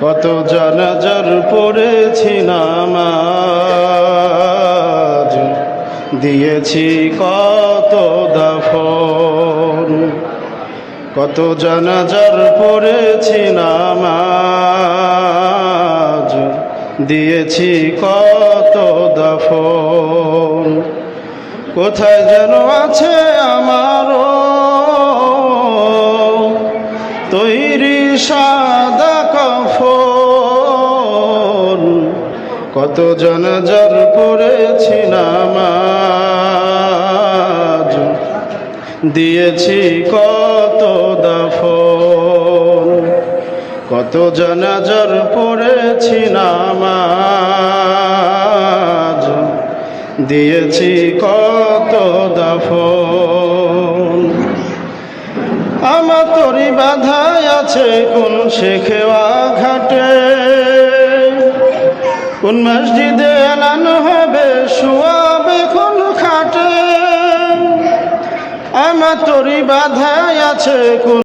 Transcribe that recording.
কত জানাজার পড়েছি নামাজ, দিয়েছি কত দাফন। কত জানাজার পড়েছি নামাজ, দিয়েছি কত দাফন। কোথায় যেন আছে আমারও তৈরি সাদা কাফন। কত জানাজার পড়েছি নামাজ, দিয়েছি কত দাফন। কত জানাজার পড়েছি নামাজ, দিয়েছি কত দাফন। আমার তরি বাধায় আছে কোন শেখেওয়া ঘাটে, কোন মসজিদে এলান হবে শুয়াবে কোন খাটে। আমার তরি বাধায় আছে কোন